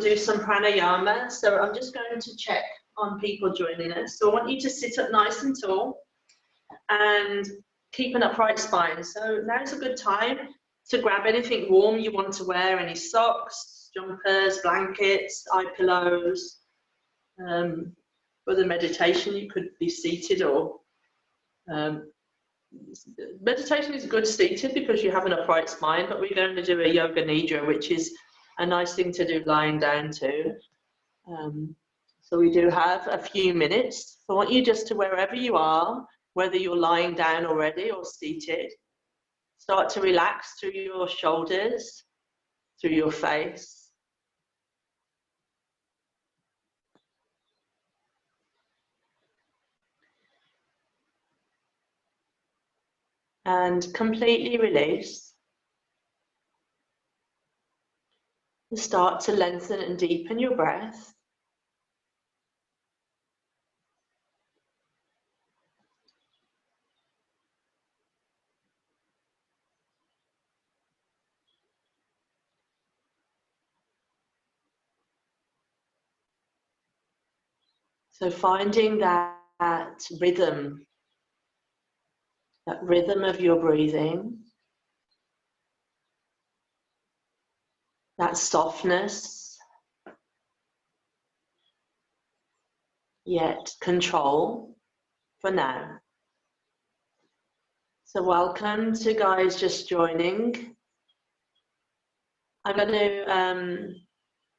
do some pranayama. So I'm just going to check on people joining us. So I want you to sit up nice and tall and keep an upright spine. So now's a good time to grab anything warm you want to wear, any socks, jumpers, blankets, eye pillows. For the meditation, you could be seated, or meditation is good seated because you have an upright spine, but we're going to do a yoga nidra, which is a nice thing to do lying down too. So we do have a few minutes. I want you just to, wherever you are, whether you're lying down already or seated, start to relax through your shoulders, through your face. And completely release. Start to lengthen and deepen your breath. So finding that rhythm of your breathing, that softness, yet control for now. So welcome to guys just joining. I'm going to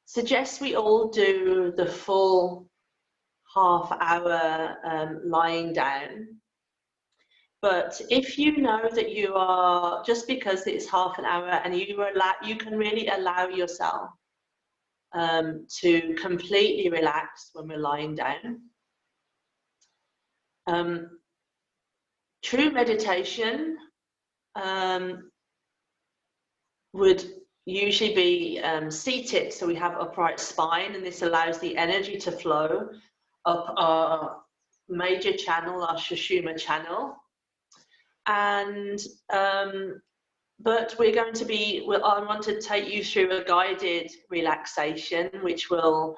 suggest we all do the full half-hour lying down. But if you know that you are, just because it's half an hour and you can really allow yourself to completely relax when we're lying down. True meditation would usually be seated, so we have upright spine, and this allows the energy to flow up our major channel, our Sushumna channel. And but we're going to be, I want to take you through a guided relaxation which will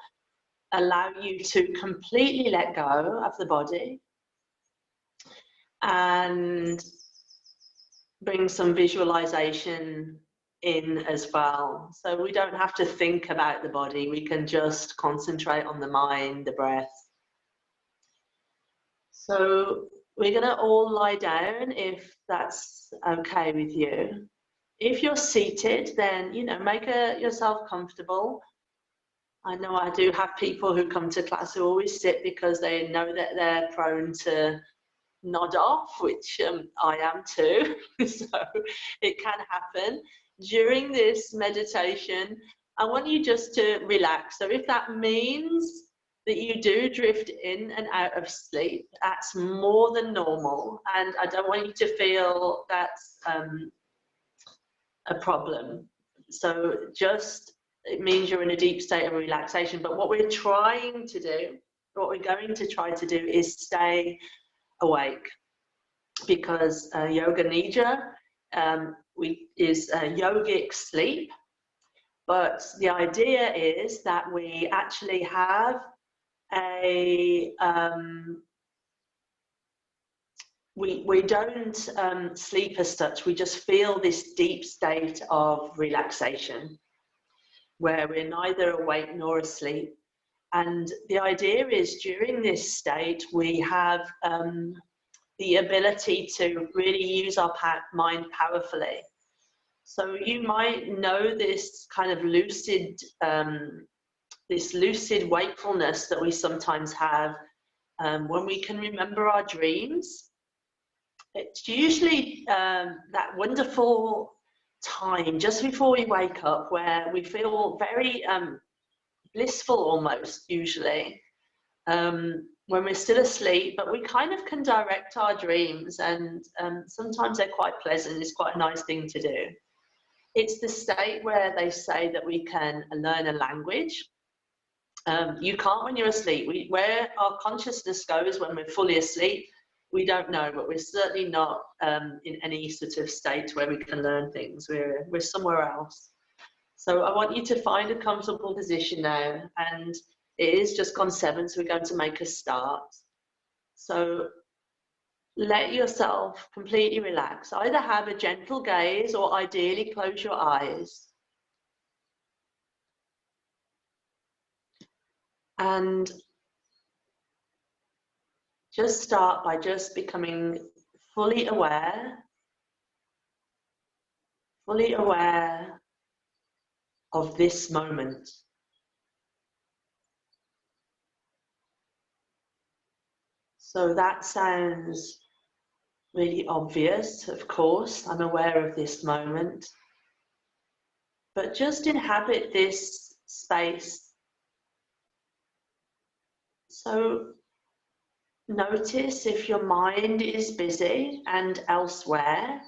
allow you to completely let go of the body and bring some visualization in as well. So we don't have to think about the body, we can just concentrate on the mind, the breath. So we're going to all lie down if that's okay with you. If you're seated, then, you know, make yourself comfortable. I know I do have people who come to class who always sit because they know that they're prone to nod off, which I am too. So it can happen. During this meditation, I want you just to relax. So if that means that you do drift in and out of sleep, that's more than normal, and I don't want you to feel that's a problem. So just, it means you're in a deep state of relaxation. But what we're trying to do, what we're going to try to do is stay awake, because yoga nidra is yogic sleep, but the idea is that we actually have a we don't sleep as such, we just feel this deep state of relaxation where we're neither awake nor asleep. And the idea is, during this state we have the ability to really use our mind powerfully. So you might know this kind of lucid wakefulness that we sometimes have when we can remember our dreams. It's usually that wonderful time just before we wake up where we feel very blissful almost, usually, when we're still asleep, but we kind of can direct our dreams, and sometimes they're quite pleasant. It's quite a nice thing to do. It's the state where they say that we can learn a language. You can't when you're asleep. Where our consciousness goes when we're fully asleep, we don't know, but we're certainly not in any sort of state where we can learn things. We're somewhere else. So I want you to find a comfortable position now, and it is just gone 7, so we're going to make a start. So let yourself completely relax. Either have a gentle gaze or ideally close your eyes. And just start by just becoming fully aware of this moment. So that sounds really obvious, of course. I'm aware of this moment. But just inhabit this space. So notice if your mind is busy and elsewhere.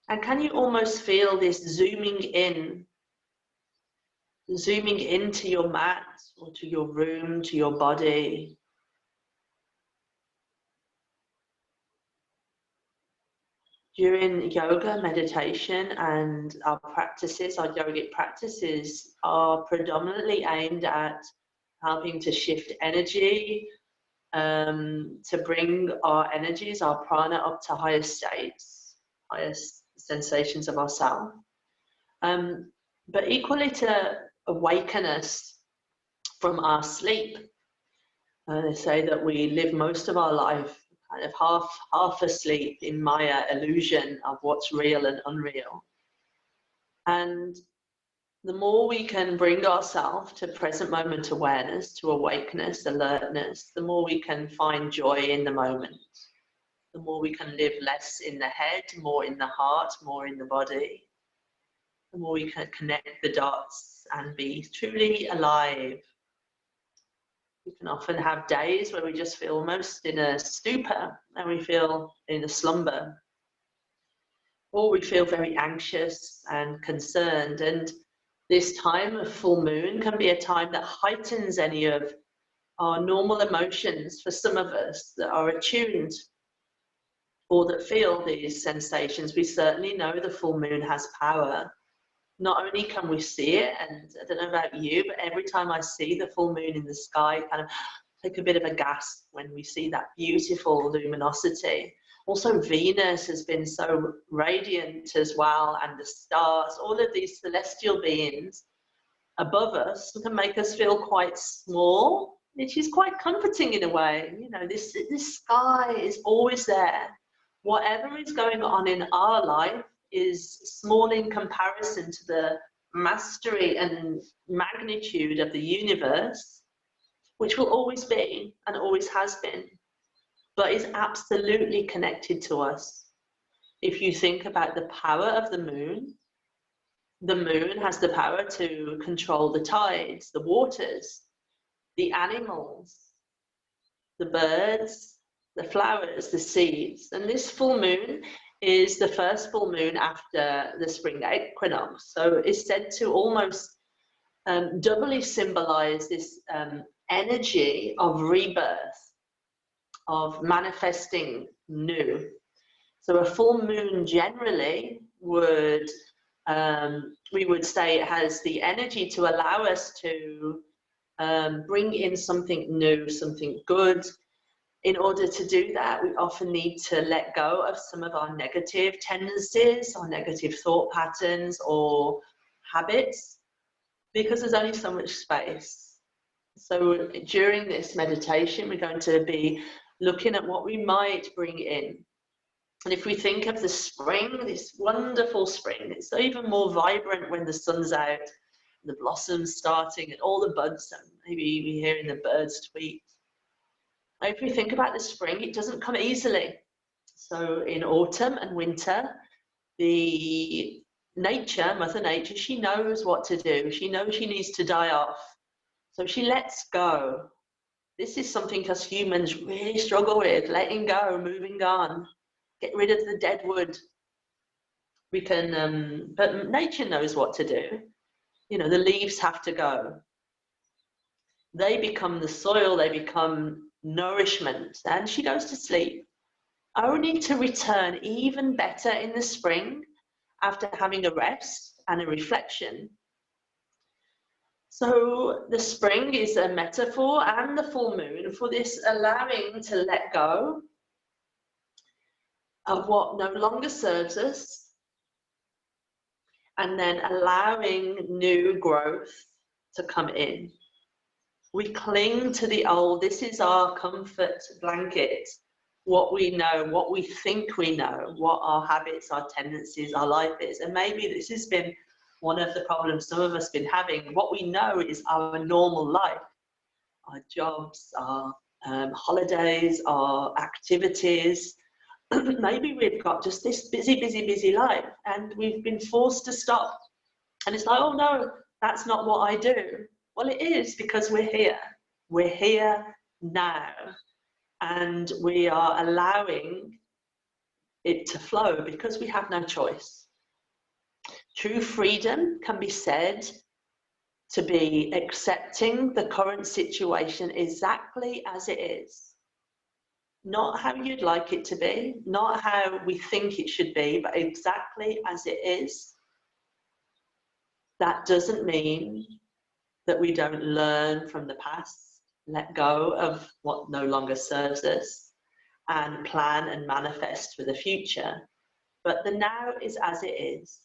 And can you almost feel this zooming into your mat or to your room, to your body? During yoga, meditation, and our practices, our yogic practices are predominantly aimed at helping to shift energy, to bring our energies, our prana, up to higher states, higher sensations of ourself. But equally to awaken us from our sleep. They say that we live most of our life kind of half asleep in Maya illusion of what's real and unreal. And the more we can bring ourselves to present moment awareness, to awakeness, alertness, the more we can find joy in the moment. The more we can live less in the head, more in the heart, more in the body. The more we can connect the dots and be truly alive. We can often have days where we just feel almost in a stupor and we feel in a slumber. Or we feel very anxious and concerned. And this time of full moon can be a time that heightens any of our normal emotions for some of us that are attuned or that feel these sensations. We certainly know the full moon has power. Not only can we see it, and I don't know about you, but every time I see the full moon in the sky, kind of take a bit of a gasp when we see that beautiful luminosity. Also, Venus has been so radiant as well, and the stars, all of these celestial beings above us can make us feel quite small, which is quite comforting in a way. You know, this sky is always there. Whatever is going on in our life is small in comparison to the mastery and magnitude of the universe, which will always be and always has been, but is absolutely connected to us. If you think about the power of the moon has the power to control the tides, the waters, the animals, the birds, the flowers, the seeds. And this full moon is the first full moon after the spring equinox. So it's said to almost doubly symbolize this energy of rebirth, of manifesting new. So a full moon generally would, we would say it has the energy to allow us to bring in something new, something good. In order to do that, we often need to let go of some of our negative tendencies, our negative thought patterns or habits, because there's only so much space. So during this meditation, we're going to be looking at what we might bring in. And if we think of the spring, this wonderful spring, it's even more vibrant when the sun's out, the blossoms starting and all the buds, and maybe we're hearing the birds tweet. If we think about the spring, it doesn't come easily. So in autumn and winter, the nature, Mother Nature, she knows what to do. She knows she needs to die off. So she lets go. This is something us humans really struggle with, letting go, moving on, get rid of the dead wood. We can, but nature knows what to do. You know, the leaves have to go. They become the soil, they become nourishment, and she goes to sleep, only to return even better in the spring after having a rest and a reflection. So the spring is a metaphor, and the full moon, for this allowing to let go of what no longer serves us, and then allowing new growth to come in. We cling to the old. This is our comfort blanket. What we know, what we think we know, what our habits, our tendencies, our life is. And maybe this has been one of the problems some of us have been having. What we know is our normal life, our jobs, our holidays, our activities. Maybe we've got just this busy life, and we've been forced to stop. And it's like, oh no, that's not what I do. Well, it is, because we're here. We're here now. And we are allowing it to flow because we have no choice. True freedom can be said to be accepting the current situation exactly as it is. Not how you'd like it to be, not how we think it should be, but exactly as it is. That doesn't mean that we don't learn from the past, let go of what no longer serves us, and plan and manifest for the future. But the now is as it is,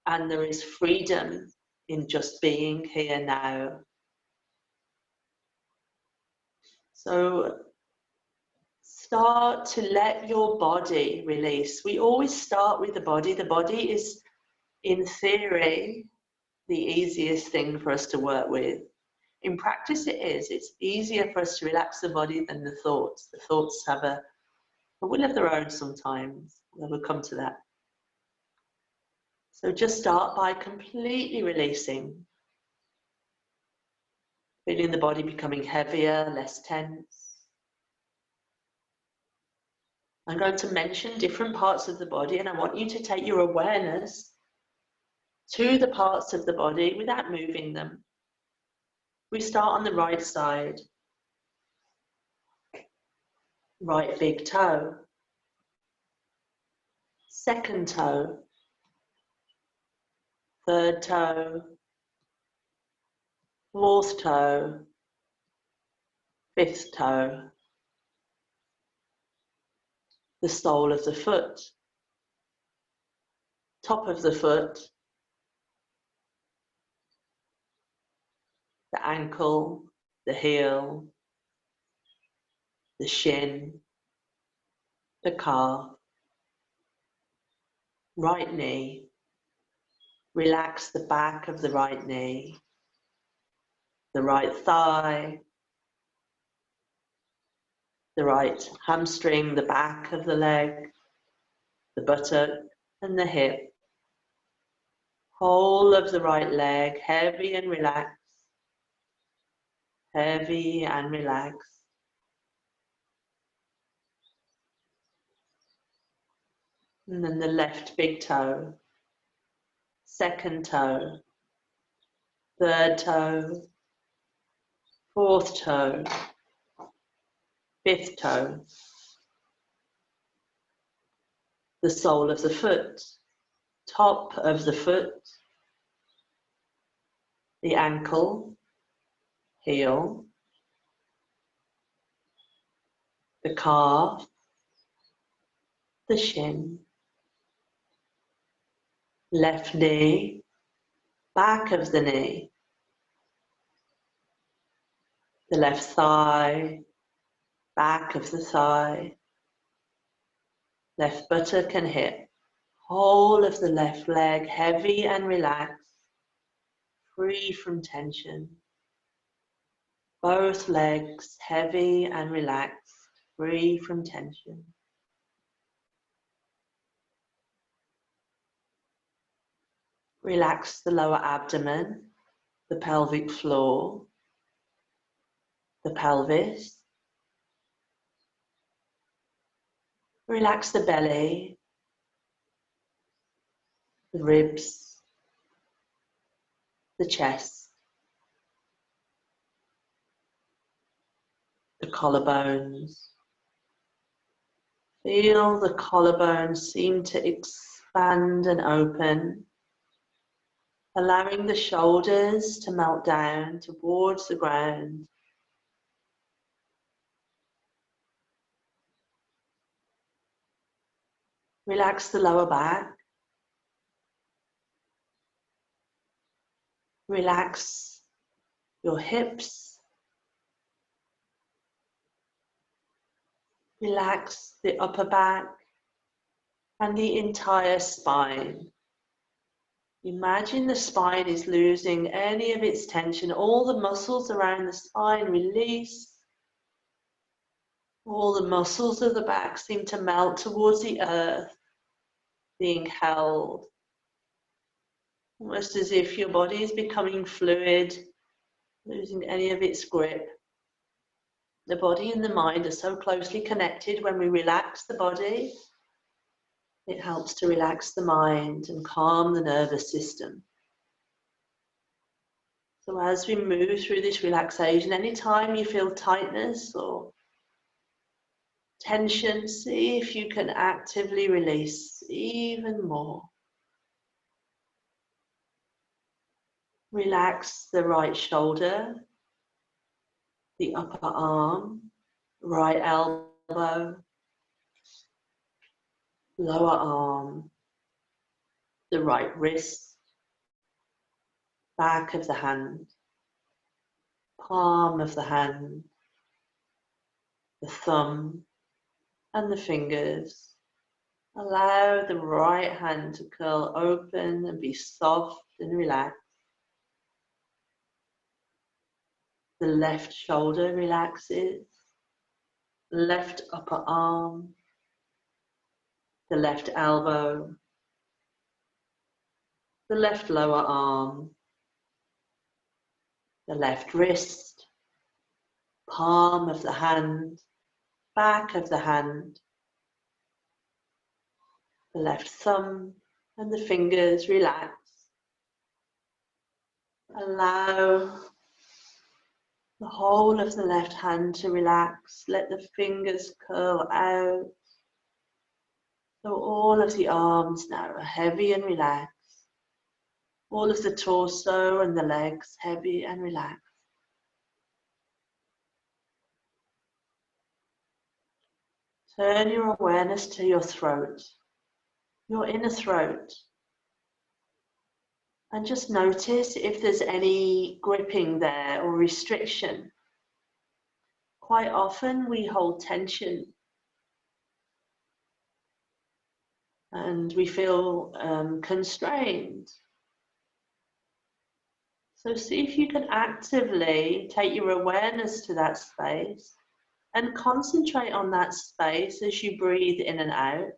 and there is freedom in just being here now. So start to let your body release. We always start with the body. The body is, in theory, the easiest thing for us to work with. In practice, it is. It's easier for us to relax the body than the thoughts. The thoughts have a will of their own sometimes. We'll come to that. So just start by completely releasing. Feeling the body becoming heavier, less tense. I'm going to mention different parts of the body, and I want you to take your awareness to the parts of the body without moving them. We start on the right side. Right big toe. Second toe. Third toe. Fourth toe. Fifth toe. The sole of the foot. Top of the foot. The ankle. The heel. The shin. The calf. Right knee. Relax the back of the right knee. The right thigh. The right hamstring, the back of the leg, the buttock and the hip. Whole of the right leg, heavy and relaxed. Heavy and relaxed. And then the left big toe, second toe, third toe, fourth toe, fifth toe. The sole of the foot, top of the foot, the ankle, heel, the calf, the shin, left knee, back of the knee, the left thigh, back of the thigh, left buttock and hip, whole of the left leg heavy and relaxed, free from tension. Both legs heavy and relaxed, free from tension. Relax the lower abdomen, the pelvic floor, the pelvis. Relax the belly, the ribs, the chest, the collarbones. Feel the collarbones seem to expand and open. allowing the shoulders to melt down towards the ground. Relax the lower back. Relax your hips. Relax the upper back and the entire spine. Imagine the spine is losing any of its tension. All the muscles around the spine release. All the muscles of the back seem to melt towards the earth, being held. Almost as if your body is becoming fluid, losing any of its grip. The body and the mind are so closely connected. When we relax the body, it helps to relax the mind and calm the nervous system. So as we move through this relaxation, anytime you feel tightness or tension, see if you can actively release even more. Relax the right shoulder, the upper arm, right elbow, lower arm, the right wrist, back of the hand, palm of the hand, the thumb and the fingers. Allow the right hand to curl open and be soft and relaxed. The left shoulder relaxes, left upper arm, the left elbow, the left lower arm, the left wrist, palm of the hand, back of the hand, the left thumb and the fingers relax. Allow the whole of the left hand to relax. Let the fingers curl out. So all of the arms now are heavy and relaxed. All of the torso and the legs heavy and relaxed. Turn your awareness to your throat, your inner throat. And just notice if there's any gripping there or restriction. Quite often we hold tension and we feel constrained. So see if you can actively take your awareness to that space and concentrate on that space as you breathe in and out.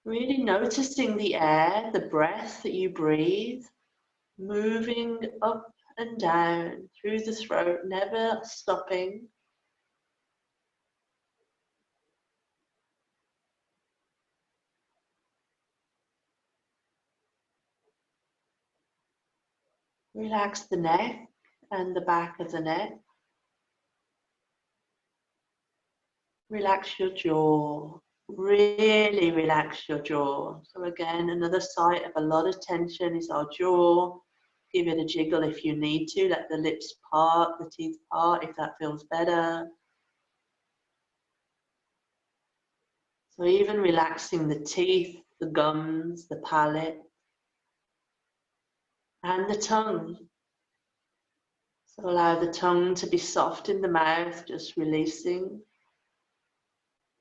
Really noticing the air, the breath that you breathe, moving up and down through the throat, never stopping. Relax the neck and the back of the neck. Relax your jaw. Really relax your jaw. So again, another site of a lot of tension is our jaw. Give it a jiggle if you need to. Let the lips part, the teeth part if that feels better. So even relaxing the teeth, the gums, the palate, and the tongue. So allow the tongue to be soft in the mouth, just releasing.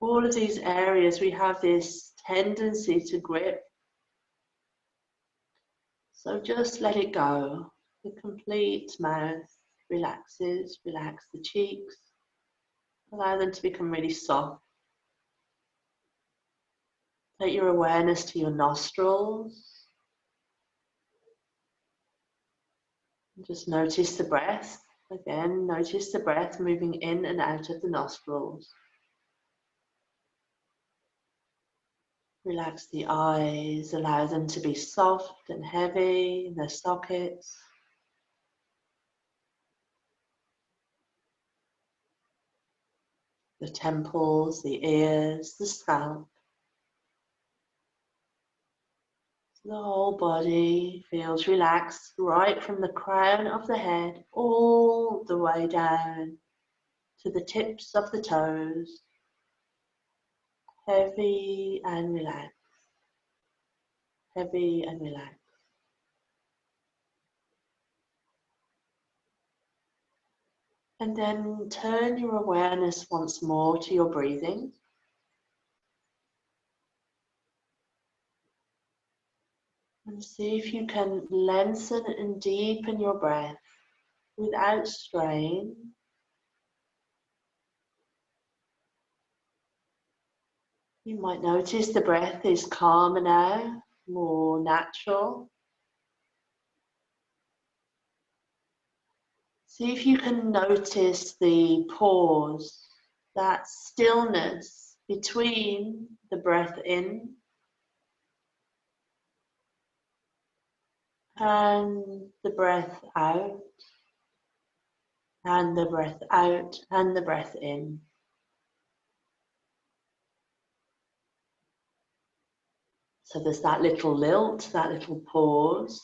All of these areas we have this tendency to grip. So just let it go. The complete mouth relaxes, relax the cheeks. Allow them to become really soft. Take your awareness to your nostrils. Just notice the breath. Again, notice the breath moving in and out of the nostrils. Relax the eyes, allow them to be soft and heavy in their sockets. The temples, the ears, the scalp. The whole body feels relaxed right from the crown of the head all the way down to the tips of the toes, heavy and relaxed, heavy and relaxed. And then turn your awareness once more to your breathing. And see if you can lengthen and deepen your breath without strain. You might notice the breath is calmer now, more natural. See if you can notice the pause, that stillness between the breath in and the breath out, and the breath out and the breath in. So there's that little lilt, that little pause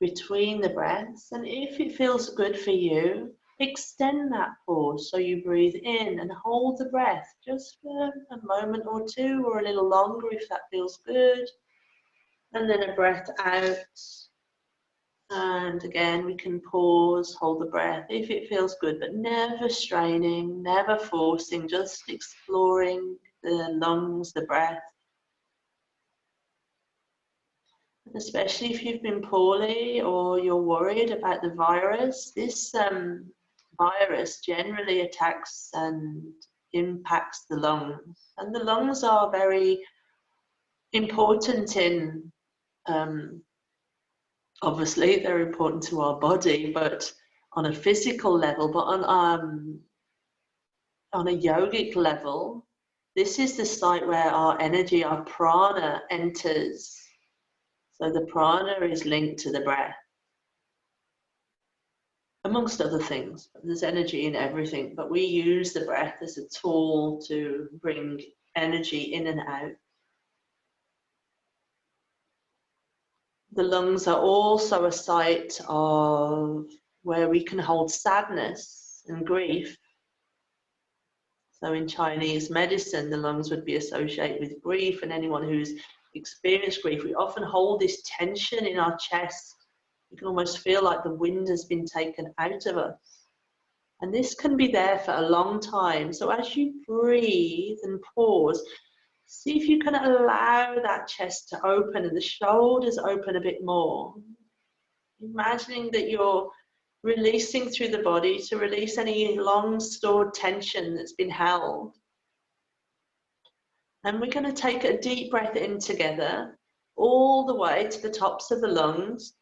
between the breaths, and if it feels good for you, extend that pause so you breathe in and hold the breath just for a moment or two, or a little longer if that feels good, and then a breath out. And again, we can pause, hold the breath if it feels good, but never straining, never forcing, just exploring the lungs, the breath. Especially if you've been poorly or you're worried about the virus, this virus generally attacks and impacts the lungs. And the lungs are very important in, obviously they're important to our body, but on a physical level, but on a yogic level, this is the site where our energy, our prana enters. So the prana is linked to the breath, amongst other things. There's energy in everything, but we use the breath as a tool to bring energy in and out. The lungs are also a site of where we can hold sadness and grief. So in Chinese medicine, the lungs would be associated with grief, and anyone who's experienced grief, we often hold this tension in our chest. You can almost feel like the wind has been taken out of us. And this can be there for a long time. So as you breathe and pause, see if you can allow that chest to open and the shoulders open a bit more. Imagining that you're releasing through the body to release any long stored tension that's been held. And we're going to take a deep breath in together, all the way to the tops of the lungs,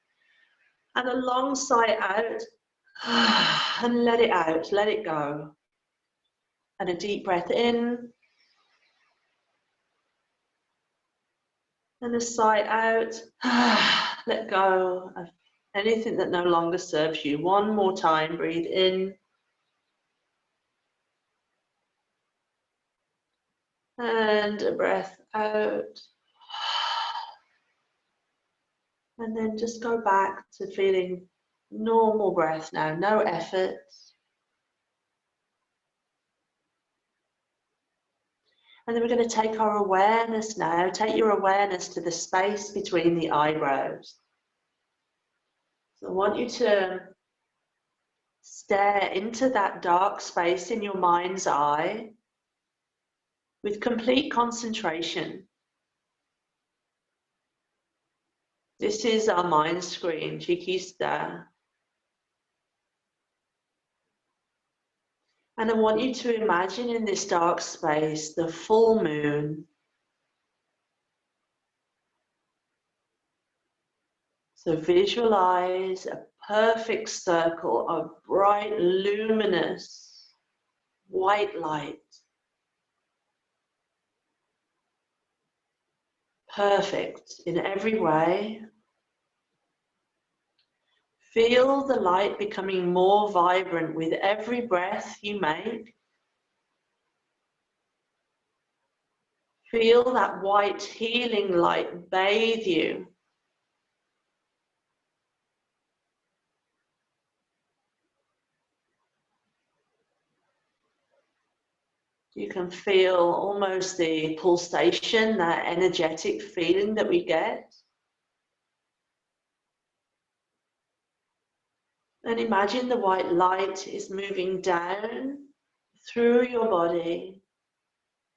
and a long sigh out, and let it out, let it go. And a deep breath in, and a sigh out, let go of anything that no longer serves you. One more time, breathe in, and a breath out. And then just go back to feeling normal breath now, no effort. And then we're going to take our awareness now, take your awareness to the space between the eyebrows. So I want you to stare into that dark space in your mind's eye with complete concentration. This is our mind screen, Chikista. And I want you to imagine in this dark space the full moon. So visualize a perfect circle of bright, luminous, white light. Perfect in every way. Feel the light becoming more vibrant with every breath you make. Feel that white healing light bathe you You can feel almost the pulsation, that energetic feeling that we get. And imagine the white light is moving down through your body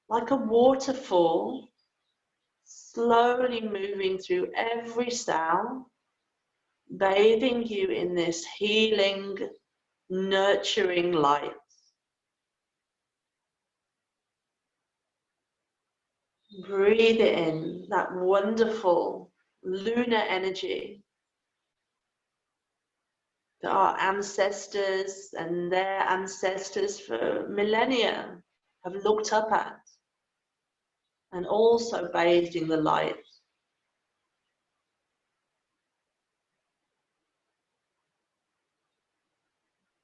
like a waterfall, slowly moving through every cell, bathing you in this healing, nurturing light. Breathe in that wonderful lunar energy that our ancestors and their ancestors for millennia have looked up at, and also bathed in the light.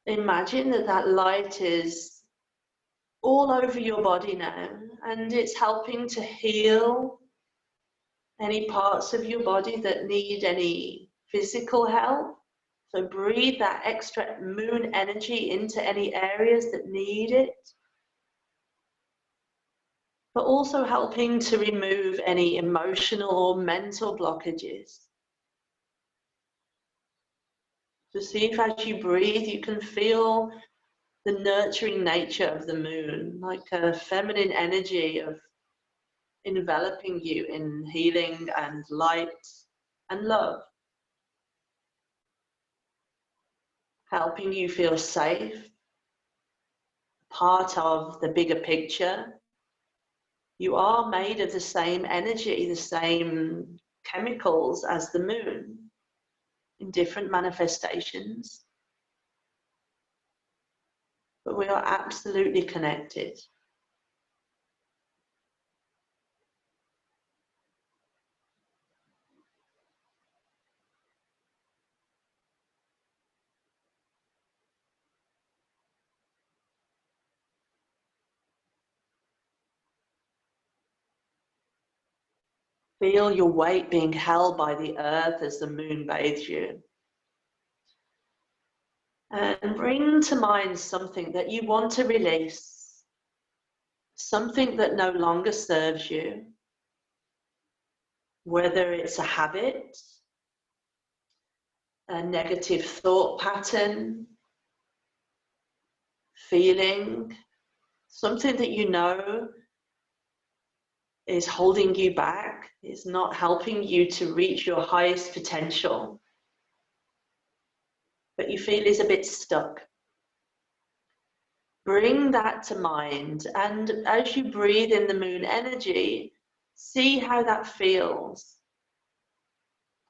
Imagine that that light is all over your body now, and it's helping to heal any parts of your body that need any physical help. So breathe that extra moon energy into any areas that need it, but also helping to remove any emotional or mental blockages. So see if as you breathe, you can feel the nurturing nature of the moon, like a feminine energy of enveloping you in healing and light and love, helping you feel safe, part of the bigger picture. You are made of the same energy, the same chemicals as the moon in different manifestations, but we are absolutely connected. Feel your weight being held by the earth as the moon bathes you. And bring to mind something that you want to release, something that no longer serves you, whether it's a habit, a negative thought pattern, feeling, something that you know is holding you back, is not helping you to reach your highest potential, but you feel is a bit stuck. Bring that to mind, and as you breathe in the moon energy, see how that feels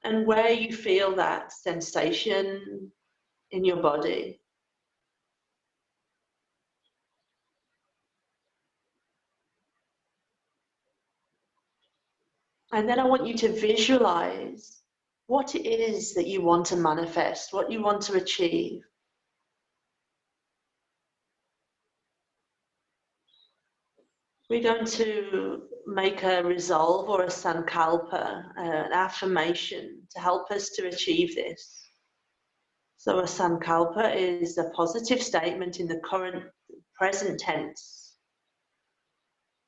and where you feel that sensation in your body. And then I want you to visualize what it is that you want to manifest, what you want to achieve. We're going to make a resolve or a sankalpa, an affirmation to help us to achieve this. So a sankalpa is a positive statement in the current present tense.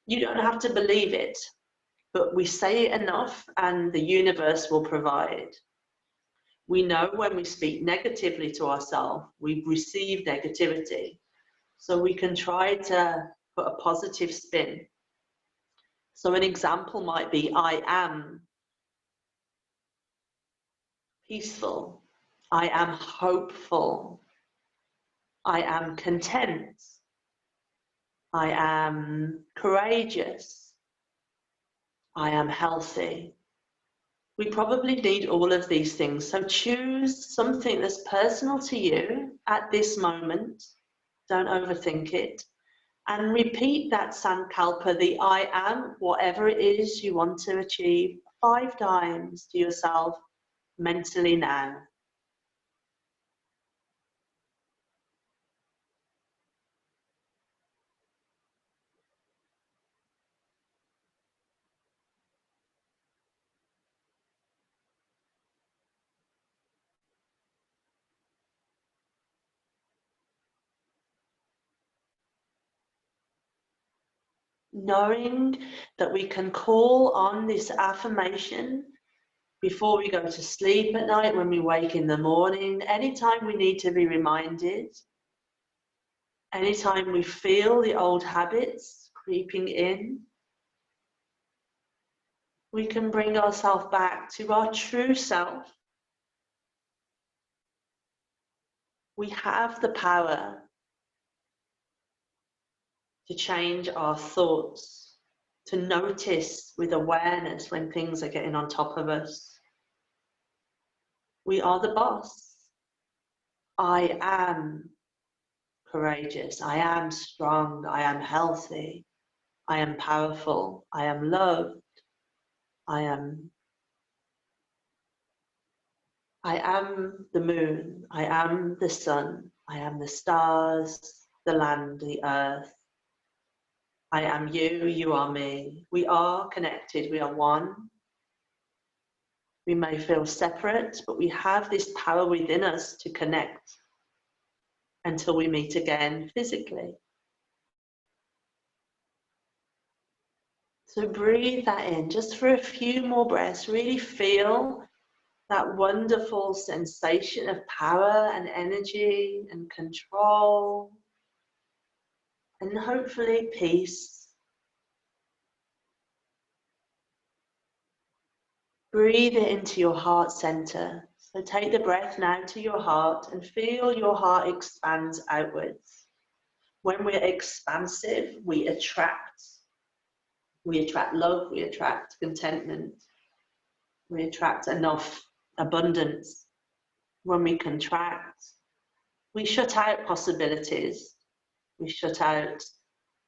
You don't have to believe it, but we say it enough and the universe will provide. We know when we speak negatively to ourselves, we receive negativity. So we can try to put a positive spin. So an example might be, I am peaceful. I am hopeful. I am content. I am courageous. I am healthy. We probably need all of these things. So choose something that's personal to you at this moment. Don't overthink it. And repeat that sankalpa, the I am, whatever it is you want to achieve, 5 times to yourself mentally now. knowing that we can call on this affirmation before we go to sleep at night, when we wake in the morning, anytime we need to be reminded, anytime we feel the old habits creeping in, we can bring ourselves back to our true self. We have the power to change our thoughts, to notice with awareness when things are getting on top of us. We are the boss. I am courageous. I am strong. I am healthy. I am powerful. I am loved. I am the moon. I am the sun. I am the stars, the land, the earth. I am you. You are me. We are connected. We are one. We may feel separate, but we have this power within us to connect until we meet again physically. So breathe that in just for a few more breaths. Really feel that wonderful sensation of power and energy and control, and hopefully peace. Breathe it into your heart center. So take the breath now to your heart and feel your heart expands outwards. When we're expansive, we attract love, we attract contentment, we attract enough abundance. When we contract, we shut out possibilities, we shut out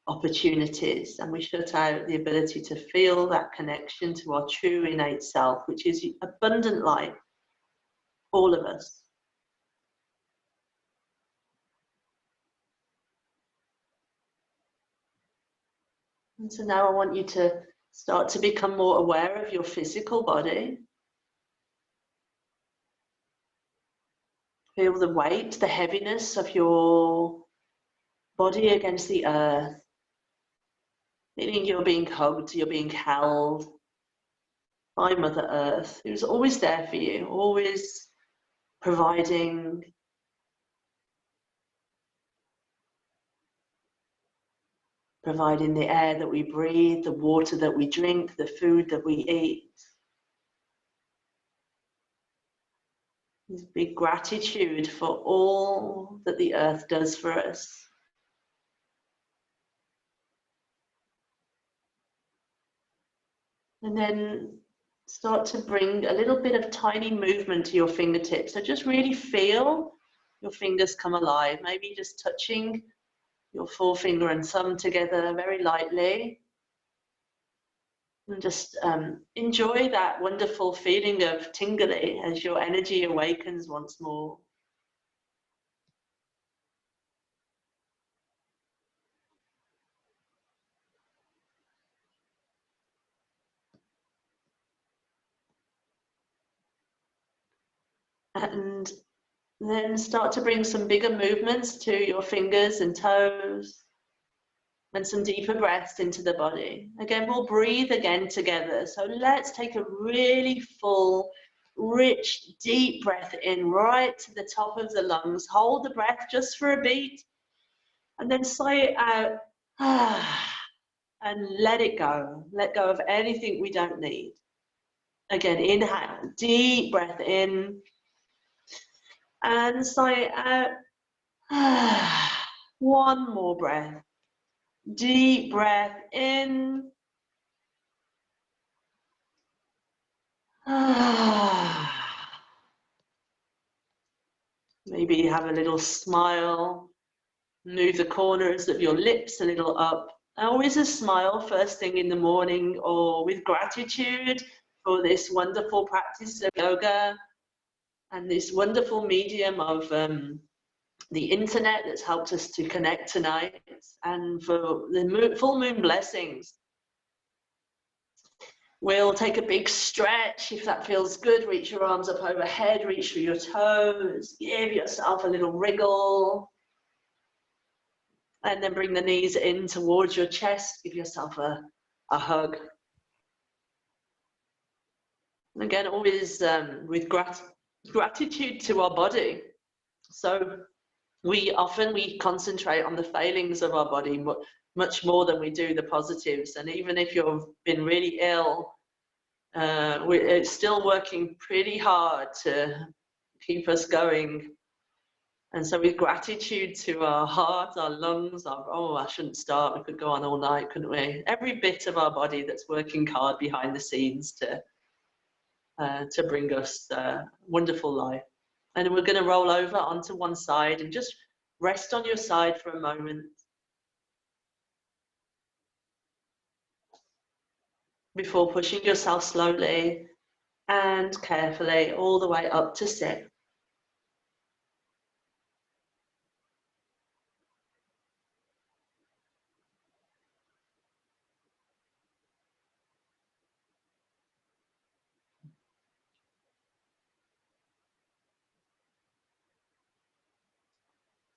opportunities, and we shut out the ability to feel that connection to our true innate self, which is abundant life, all of us. And so now I want you to start to become more aware of your physical body. Feel the weight, the heaviness of your body against the earth. Meaning you're being hugged, you're being held by Mother Earth, who's always there for you, always providing the air that we breathe, the water that we drink, the food that we eat. This big gratitude for all that the earth does for us. And then start to bring a little bit of tiny movement to your fingertips. So just really feel your fingers come alive. Maybe just touching your forefinger and thumb together very lightly. And just enjoy that wonderful feeling of tingly as your energy awakens once more. And then start to bring some bigger movements to your fingers and toes, and some deeper breaths into the body. Again, we'll breathe again together. So let's take a really full, rich, deep breath in right to the top of the lungs. Hold the breath just for a beat, and then sigh it out. And let it go. Let go of anything we don't need. Again, inhale, deep breath in, and sigh it out. One more breath. Deep breath in. Maybe have a little smile. Move the corners of your lips a little up. Always a smile first thing in the morning, or with gratitude for this wonderful practice of yoga and this wonderful medium of the internet that's helped us to connect tonight, and for the full moon blessings. We'll take a big stretch. If that feels good, reach your arms up overhead, reach through your toes, give yourself a little wriggle. And then bring the knees in towards your chest. Give yourself a hug. And again, always with gratitude to our body. So we concentrate on the failings of our body much more than we do the positives. And even if you've been really ill, it's still working pretty hard to keep us going. And so with gratitude to our heart, our lungs, I shouldn't start, we could go on all night, couldn't we? Every bit of our body that's working hard behind the scenes to bring us wonderful life. And we're going to roll over onto one side and just rest on your side for a moment. Before pushing yourself slowly and carefully all the way up to sit.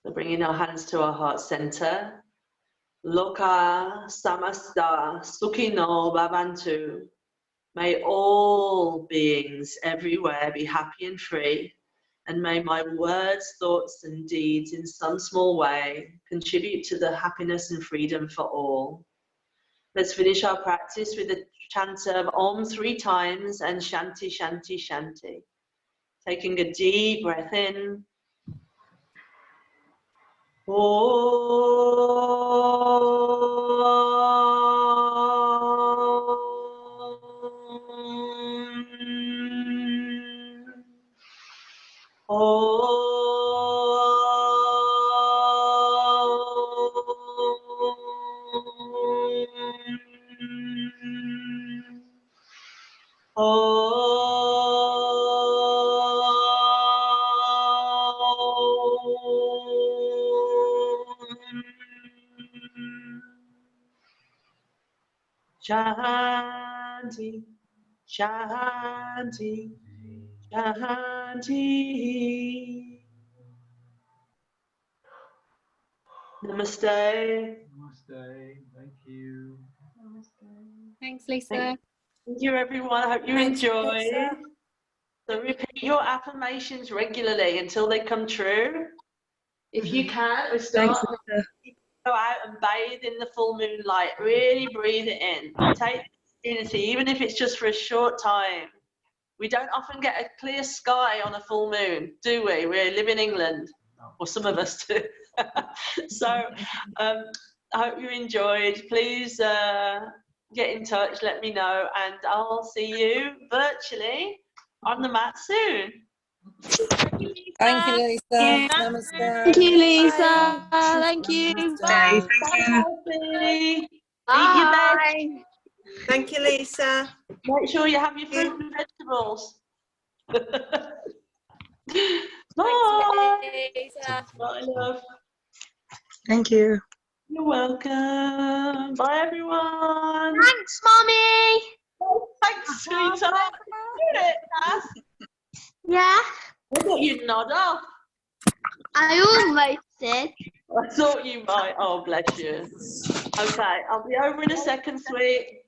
So bringing our hands to our heart center. Loka samasta sukhino bhavantu. May all beings everywhere be happy and free, and may my words, thoughts, and deeds in some small way contribute to the happiness and freedom for all. Let's finish our practice with a chant of Om 3 times and Shanti, Shanti, Shanti. Taking a deep breath in. Shanti, Shanti, Shanti. Namaste. Namaste. Thank you. Namaste. Thanks, Lisa. Thank you, everyone. I hope you enjoyed. Lisa. So repeat your affirmations regularly until they come true. If you can, we start. Go out and bathe in the full moonlight. Really breathe it in. Take the opportunity, even if it's just for a short time. We don't often get a clear sky on a full moon, do we? We live in England, or some of us do. So I hope you enjoyed. Please get in touch, let me know, and I'll see you virtually on the mat soon. Thank you, Lisa. Yeah. Namaste. Thank you, Lisa. Bye. Thank you. Bye. Bye. Eat your best. Bye. Thank you, Lisa. Make sure you have your fruit and vegetables. Bye. Lisa. Bye, love. Thank you. You're welcome. Bye, everyone. Thanks, Mommy. Thanks, sweetheart. You did it, Cass. Yeah, I thought you'd nod off. I almost did. I thought you might. Oh, bless you. Okay, I'll be over in a second, sweet.